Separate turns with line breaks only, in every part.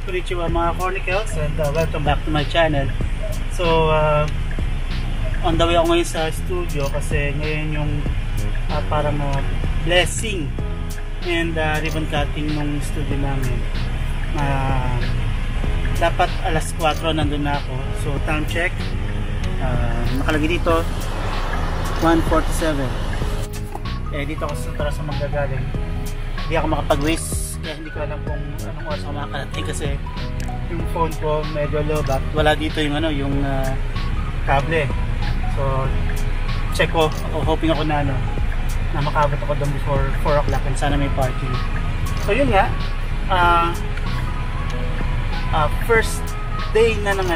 Konnichiwa mga Cornicles and welcome back to my channel. So, on the way ako ngayon sa studio kasi ngayon yung parang blessing and ribbon cutting ng studio namin. Dapat alas 4 nandun na ako. So, time check. Nakalagay dito 1:47. Dito ako para sa manggagaling. Hindi ako makapag-waste. Kaya hindi ko alam kung anong oras ako makakarating kasi yung phone ko medyo low bat. Wala dito yung yung kable. So check ko, hoping ako na na makabot ako doon before 4 o'clock and sana may parking. So yun nga, first day na ng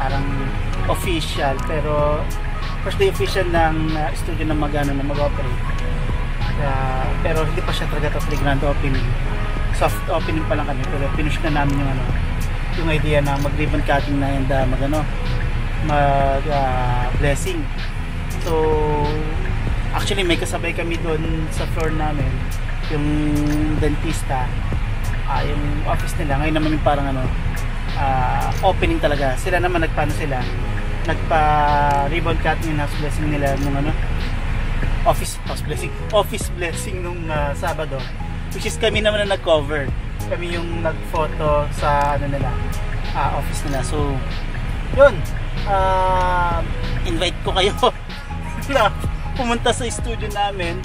parang official, pero first day official ng studio na mag-operate. Pero hindi pa siya talaga totally grand opening. Soft opening pa lang kami, pero finish na namin yung idea na mag-ribbon cutting na and blessing. So actually may kasabay kami doon sa floor namin, yung dentista, yung office nila. Ngayon naman yung parang opening talaga. Sila naman nagpa-ribbon cutting and house blessing nila nung office blessing nung Sabado, which is kami naman na nag-cover. Kami yung nag-photo sa nila, office nila. So yun, invite ko kayo na pumunta sa studio namin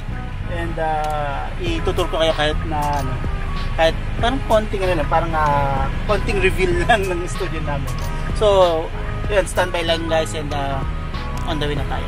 and itutur ko kayo kahit parang konting parang konting reveal lang ng studio namin. So yun, standby lang guys and on the way na tayo.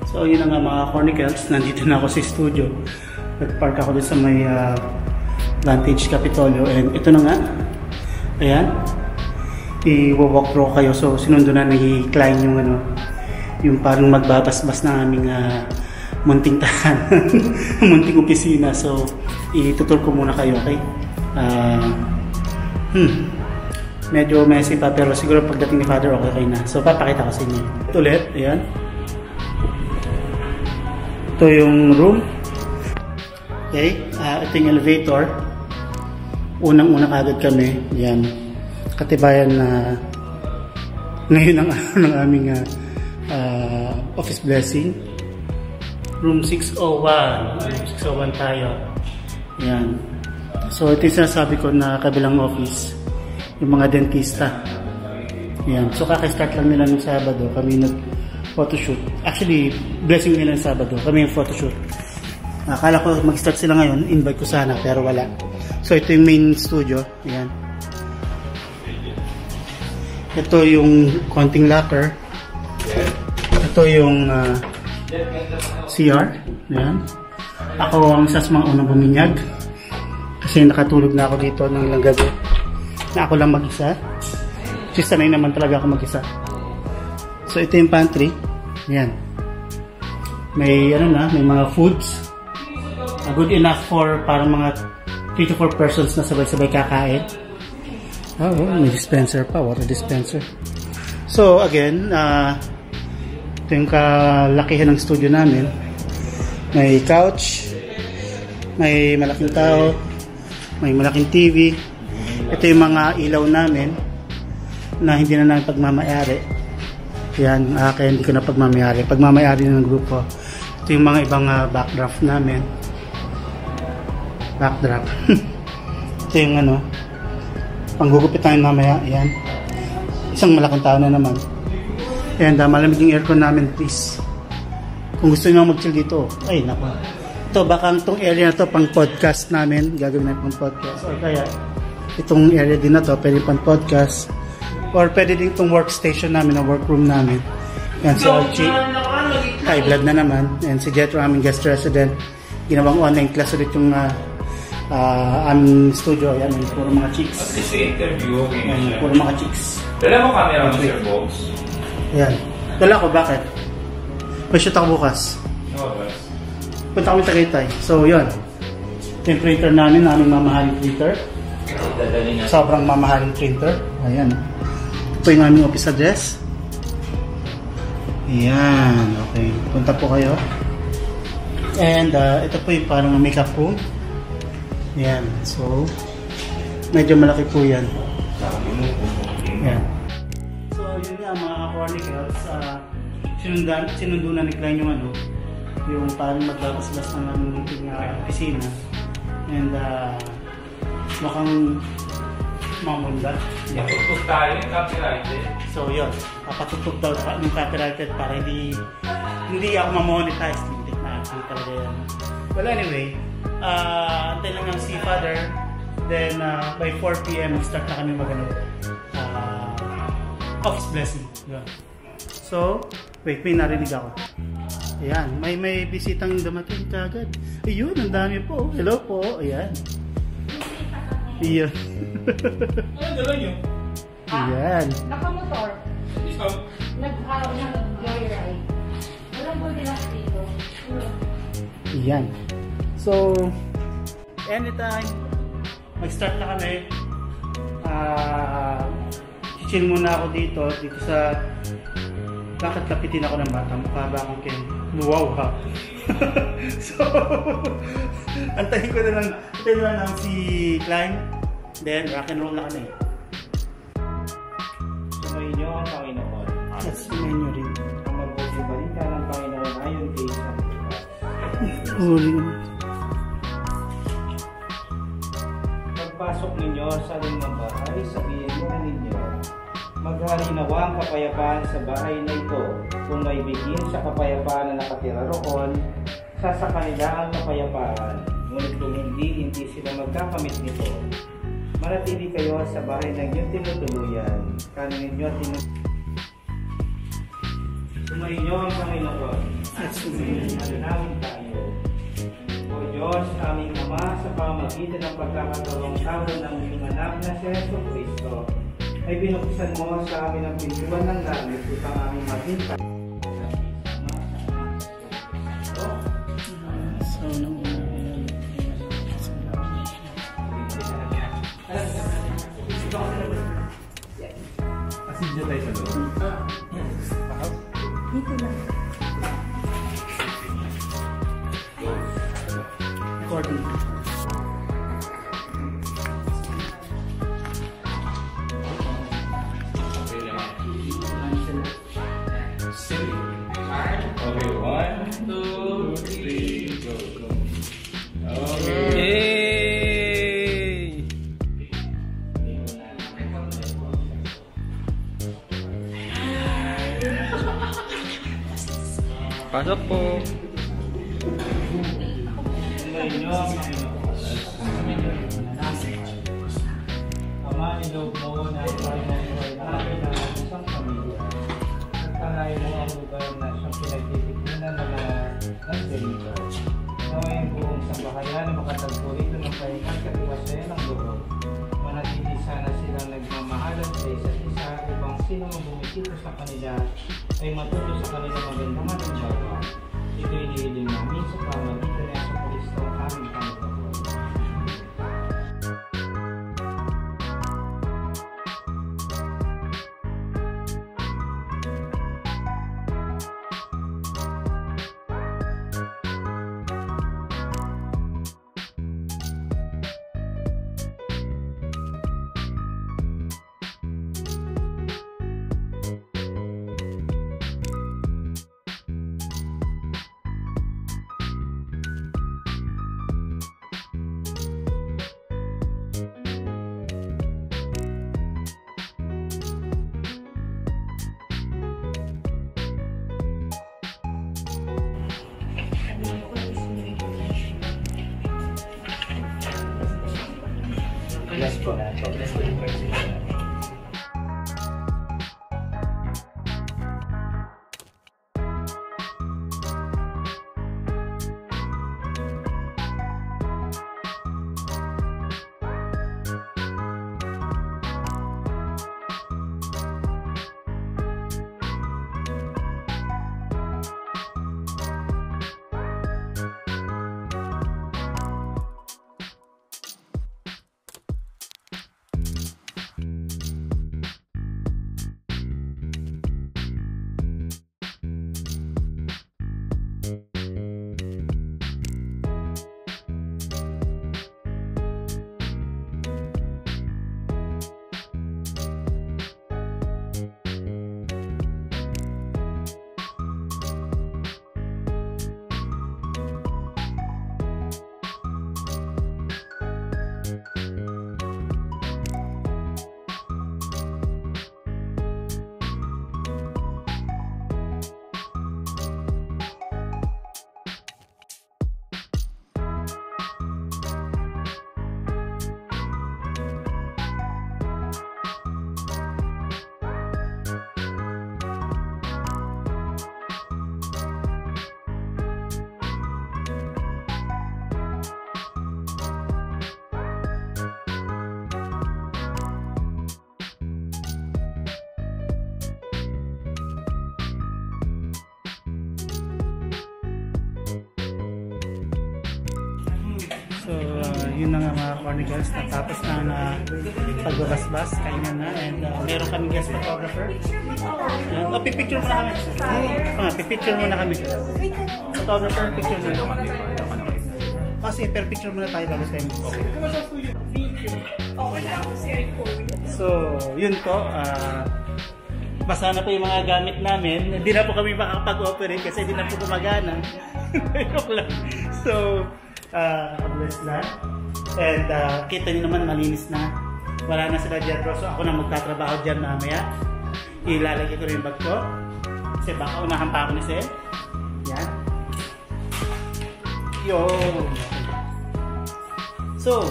So yun na nga mga Cornicles, nandito na ako sa studio. Nag-park ako dun sa may Vantage Capitolio and ito na nga, ayan, i-walk through kayo. So sinundo na nag-i-climb yung parang magbabasbas na aming munting tahanan, munting opisina. So itutur ko muna kayo, okay? Medyo messy pa pero siguro pagdating ni Father okay na. So papakita ko sa inyo. Ito ulit, ayan. Ito yung room. Okay, ito yung elevator. Unang-una kagad kami. Yan. Katibayan na ngayon ang araw ng aming office blessing. Room 601. 601 tayo. Yan. So ito yung sinasabi ko na kabilang office. Yung mga dentista. Yan. So kaka-start lang nila ng Sabado. Kami photoshoot. Actually, blessing nila ng Sabado. Kami yung photoshoot. Akala ko mag-start sila ngayon. Invite ko sana, pero wala. So, ito yung main studio. Ayan. Ito yung konting locker. Ito yung CR. Ayan. Ako ang isa sa mga unang buminyag. Kasi nakatulog na ako dito ng ilang gabi. Na ako lang mag-isa. Kasi sanay naman talaga ako mag-isa. So, ito yung pantry. Yan. May may mga foods. Good enough for parang mga 3 to 4 persons na sabay-sabay kakain. Oh, may dispenser pa, water dispenser. So again, ito yung kalakihan ng studio namin. May couch, may malaking tao, may malaking TV. Ito yung mga ilaw namin na hindi na namin pagmamayari. Yan, kaya hindi ko na pagmamayari. Pagmamayari ng grupo. Ito yung mga ibang backdraft namin. Backdraft. Ito yung panggugupit tayo mamaya. Yan. Isang malaking tao na naman. And malamig yung aircon namin, please. Kung gusto nyo mag-chill dito, ay nako. Ito, baka itong area na to pang podcast namin. Gagawin natin pang podcast. O kaya, itong area din na to, pwede pang podcast. Or pwede din itong workstation namin, o workroom namin. Yan, si Archie. high blood na naman. And si Jetro, aming guest resident, ginawang online class ulit yung aming studio. Ayan, puro mga chicks.
At least interview, okay.
Ayan, puro mga chicks.
Dala mo camera mo, Sir Box?
Ayan. Dala ko, bakit? May shoot ako bukas.
Oo, boss.
Punta kami Tagaytay. So, yun. Ito yung printer namin, aming mamahaling printer.
Dadali na.
Sobrang mamahaling printer. Ayan. Ito yung aming office address. Ayan. Okay. Punta po kayo. And ito po yung parang makeup room. Ayan. So, medyo malaki po yan. Ayan. So, yun nga mga ka-cornicals. Sinundo na ni Klein yung yung parang magbabas-bas ng aming opisina. And mukhang mamunda.
Natutog tayo yung copyrighted.
So yun, papatutog daw yung copyrighted para hindi ako ma-monetize. Hindi talaga yan. Well anyway, antay lang ng si Father. Then by 4 PM start na kami office blessing. Yun. So, wait, may narinig ako. Ayan, may bisitang dumating kagad. Ayun, ang dami po. Hello po. Ayan. Ayan.
Ano dala nyo?
Ayan.
Nakamotor. Nag-joyride. Walang Goldilocks dito.
Ayan. So, anytime mag-start na kami, chill muna ako dito sa bakit kapitin ako ng bata? Mukha ba akong Ken? Wow ha! So, antayin ko na lang si Klein. Then, rock and roll na kami.
Sumayin niyo ang Panginoon.
Yes, sumayin niyo rin.
Ang magbuti balita ng Panginoon ayon kay San Lucas.
Uri.
Pagpasok ninyo sa lumang bahay, sabihin mo na ninyo, maghari nawa ang kapayapaan sa bahay na ito. Kung may bigin sa kapayapaan na nakatira roon, sa kanila ang kapayapaan. Ngunit kung hindi sila magkakamit nito, manatili kayo sa bahay ng iyong tinutuluyan. Kanin ninyo sumayin niyo ang Panginoon. At sumayin tayo. O Diyos, aming Ama, sa pamamagitan ng pagkakatawang tao ng iyong anak na si Jesu Cristo, ay binuksan mo sa amin ang pintuan ng langit upang aming maginta.
Asin dyan tayo sa loob.
Dito lang.
Recording.
Okay, 1, 2, 3, go. Okay.
Pasok po.
Sumayin niyo ang Panginoon. Ama, ilog mo na ang buhay namin na isang pamilya. Nagtalay mo ang lugar na siyang pinagtitipunan ng mga nandito. Naway ang buong sambahayan na makatagpo rito ng pahingang katiwasayan ng loob. Manatili sana silang nagmamahalan sa isa't isa upang sino mang bumisita sa kanila ay matuto sa kanilang magandang halimbawa. Ito'y hinihiling namin sa pamamagitan ni Jesu Cristo ang aming Panginoon. Bless po natin. Bless po yung person.
yun na nga mga Cornigals, natapos na ang pagbabasbas, kainan na, and meron kami guest photographer. Yan. Pipicture muna kami. Pipicture muna kami. Photographer, picture muna. Kasi per picture muna tayo bago tayo. So, yun po. Basa na po yung mga gamit namin. Hindi na po kami makakapag-operate kasi hindi na po gumagana. So, bless na. And kita niyo naman malinis na. Wala na sila dyan. So, ako na magtatrabaho dyan mamaya. Ilalagay ko rin yung bag ko. Kasi baka unahan pa ako ni Sel. Yan. Yo. So,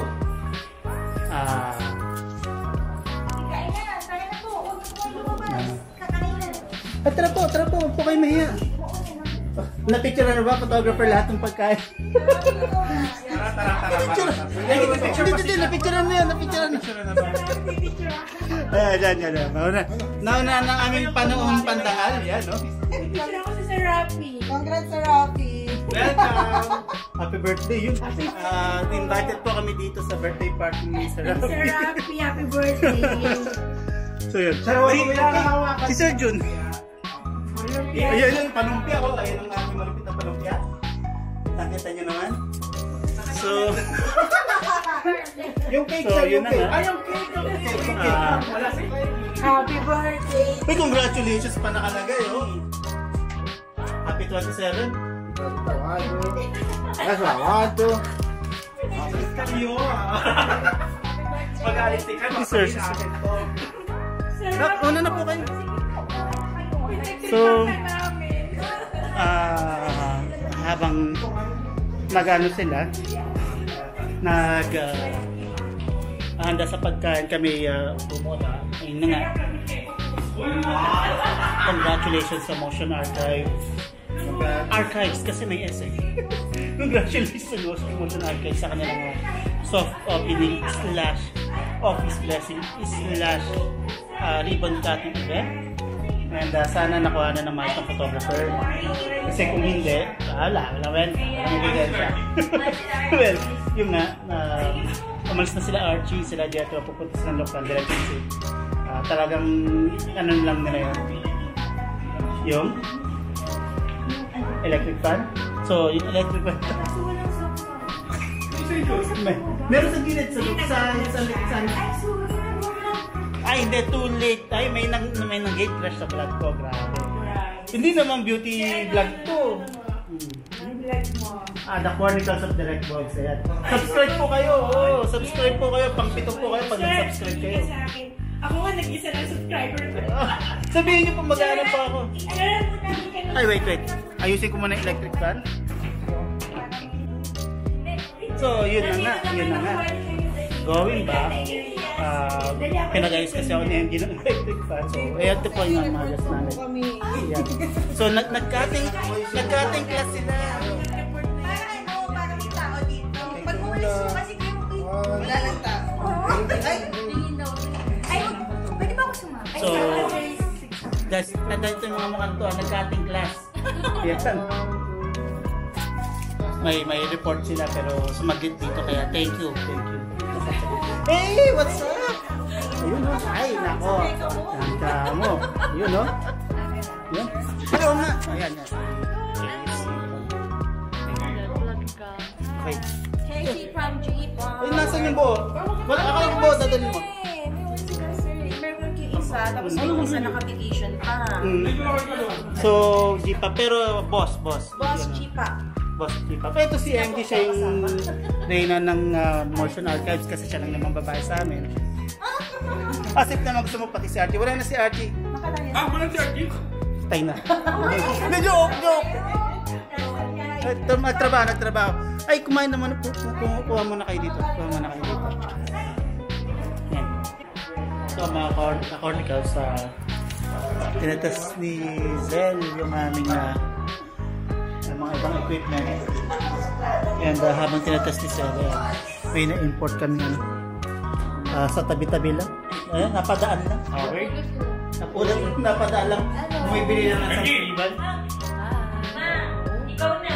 tara po, po kayo mahiya. Na-picture na ba, photographer, lahat ng pagkain? Na-picture na yan. Ayan. Nauna ng aming panoong pantangal. Yan, no?
Picture ako si Sir Rafi.
Congrats, Sir Rafi.
Welcome! Happy birthday! Yun. Invited po kami dito sa birthday party ni Sir Rafi.
Sir Rafi, happy birthday.
So yun. Si Sir Jun. Ayan, panumpia ko. Ayan ang aming malupit na panumpia. Nakita nyo naman. So,
Yung cake
so yun na nga.
yung cake.
Happy birthday.
Uy, congratulations pa nakalagay, oh. Happy 27.
Kasawado.
Kayo Mag-aaliti ka.
Sir, una na po kayo. So, habang nag-ano sila, handa sa pagkain kami bumuna. Ayun na nga. Congratulations sa Motion Archives kasi may essay. Congratulations sa Motion Archives sa kanilang soft opening / office blessing / ribbon cutting event. And sana nakuha na naman itong photographer. Kasi kung hindi, wala rin. Well, yun nga, umalis na sila Archie, sila Jetro, pupunta silang local direction. Talagang, ano lang nila yun. Yung electric fan. So, yung electric fan. Meron sa gilid, sa ay, hindi, too late. Ay, may nag-gate crash sa vlog ko. Grabe. Hindi naman beauty vlog to. The Chronicles of Direct Vlogs. Ayan. Subscribe po kayo. Oh, subscribe po kayo. Pang-pito po kayo pag nag-subscribe kayo.
Ako nga nag-isa ng subscriber ko.
Sabihin niyo po mag-ano pa ako. Ay, wait. Ayusin ko muna yung electric fan. So, yun na nga. Going back. Pinag-ayos kasi ako ni Angie ng electric fan. So, ayan ito po yung magas namin. Ayan. So, nag-cutting class sila.
Para may tao dito. Pag umalis mo kasi kayo, wala lang tao.
Ay, pwede ba ako sumama?
So, guys, nandito yung mga mukhang to, nag-cutting class. Ayan. May report sila pero sumagit dito kaya thank you. Hey, what's up? Ayun o. Ay, nako. Nanda mo. Yun o. Yun. Pero nga. Ayan. Okay.
Casey from Jeepon.
Ay, nasan yung buo? Wala ka yung buo, dadali mo.
Meron yung isa, tapos yung isa naka-vacation pa.
So, Jipa. Pero boss.
Boss Chipa.
Boss Jipa. Pero ito si Angie, siya yung reyna ng Motion Archives kasi siya lang naman babae sa amin. Asip na gusto mo pati si Archie. Wala na si Archie.
Wala si Archie?
Tay na. Hindi, joke. Nagtrabaho. Ay, kumain naman. Kuha mo na kayo dito. Yan. So, mga Cornicals, tinatest ni Zel yung aming mga ibang equipment. And habang tinatest ni Zel, may na-import kami sa tabi-tabi lang. Ayan, napadaan lang.
Okay.
Napadaan lang. Bumibili lang ng sansiban.
Ikaw na.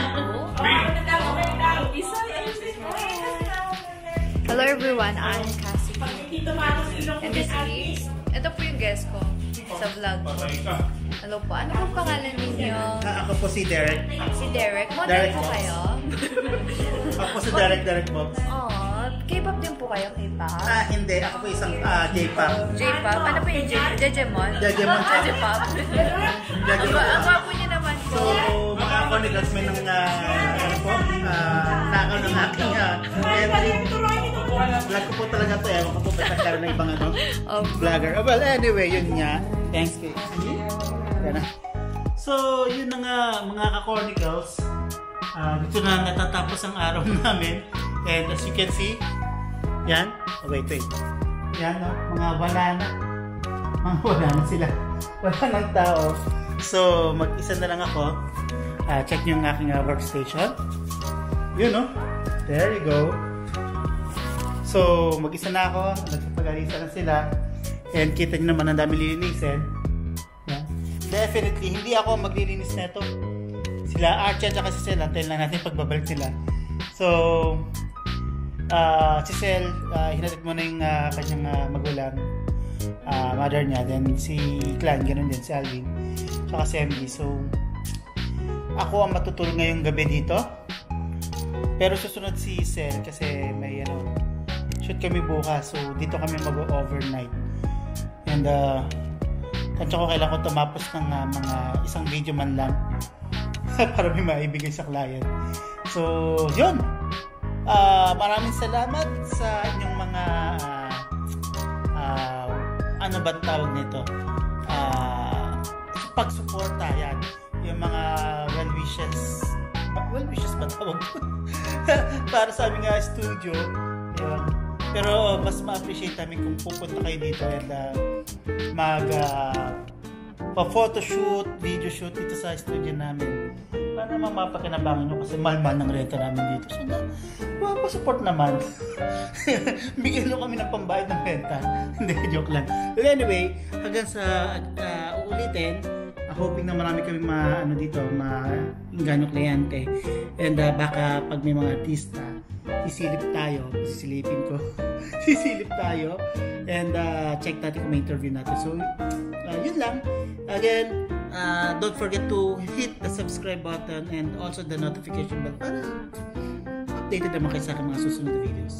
everyone, I'm Cassie. And this is, ito po yung guest ko sa vlog ko. Hello po, ano po pangalan ninyo?
Ako po si Derek.
Si Derek. Model
Derek
po
Box.
kayo?
Ako po si Derek Box.
Oh, K-pop din po kayo, K-pop?
Hindi. Ako po isang J-pop.
J-pop? Ano po yung Jejemon?
Jejemon.
Jejepop. Ang gwapo niya naman po.
So, mga Chronicles, may nang nakaw ng aking entry. Vlog ko po talaga ito. Ewan ko po ba nagkaroon ng ibang vlogger. Well, anyway, yun nga. Thanks kay yan na. So, yun na nga mga ka-Chronicles. Dito na natatapos ang araw namin. And as you can see, yan. Oh, wait. Yan, mga wala na. Mga wala na sila. Wala ng tao. So, mag-isa na lang ako. Check nyo yung aking workstation. Yun, no? There you go. So, mag-isa na ako. Nagpapag-alisa na sila. And kita nyo naman ang dami lilinisin. Yeah. Definitely, hindi ako maglilinis na ito. Sila Archie at saka si Cel. Antayin lang natin pagbabalik sila. So, si Cel, hinatid mo na yung kanyang magulang. Mother niya. Then si Clan, ganun din. Si Alvin. Saka si MD. So, ako ang matutulog ngayong gabi dito. Pero susunod si Cel kasi may shoot kami bukas. So, dito kami mag-overnight. And, tansya ko kailangan ko tumapos ng mga isang video man lang para may maibigay sa client. So, yun. Maraming salamat sa inyong mga ano ba tawag nito? Pagsuporta, yan. Yung mga well wishes ba tawag para sa aming studio. Yun. Pero mas ma-appreciate namin kung pupunta kayo dito and pa-photoshoot, video shoot dito sa studio namin. Para naman mapakinabangan nyo kasi mahal-mahal ng renta namin dito. So, pa-support naman. Bigyan nyo kami ng pambayad ng renta. Hindi, joke lang. But anyway, hanggang sa uulitin, hoping na marami kami maingganyo kliyente. And baka pag may mga artista, sisilip tayo and check natin kung may interview natin. So yun lang. Again, don't forget to hit the subscribe button and also the notification bell para updated naman kayo sa aking mga susunod na videos.